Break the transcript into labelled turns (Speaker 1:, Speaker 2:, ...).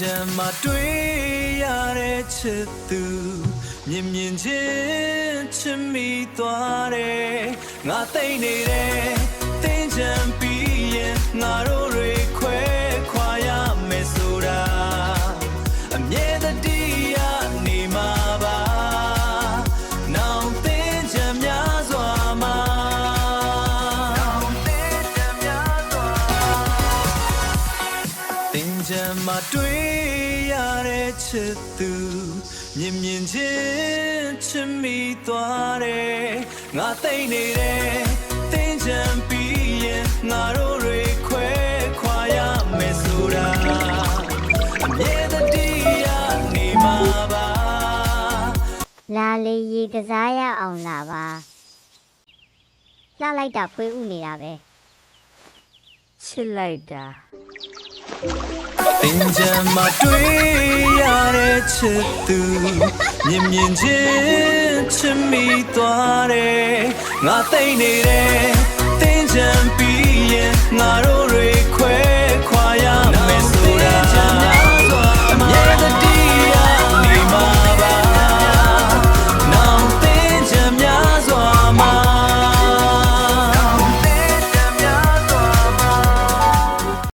Speaker 1: ကြံမှာတွေ့ရတဲ့ချစ်သူမြင်မြင်ချင်းချစ်မိသွားတယ်ငါသိနေတယ်တင်းကြံပြီးရင်ငါတို့တွေခွဲခွာရမယ်ဆိုတာအမြဲတည်းရနေမှာပါနောင်တင်းကြံများစွာမှာတင်းကြံမှာတွေ့ရတဲ့ချစ်သူမြင်မြင်ချင်းချစ်မိသွားတယ်ငါသိနေတယ်တင်းကြံပြီးရင်ငါတို့တွေခွဲခွာရမယ်ဆိုတာအမြဲတည်းရနေမှာပါ
Speaker 2: လာလေရေကစားရအောင်လာပါလှလိုက်တာဖွေးဥနေတာပဲချစ်လိုက်တာ
Speaker 1: တင်းကြံမှာတွေ့ရတဲ့ချစ်သူမြင်မြင်ချင်းချစ်မိသွားတယ်ငါသိနေတယ်တင်းကြံပြီးရင်ငါတို့တွေ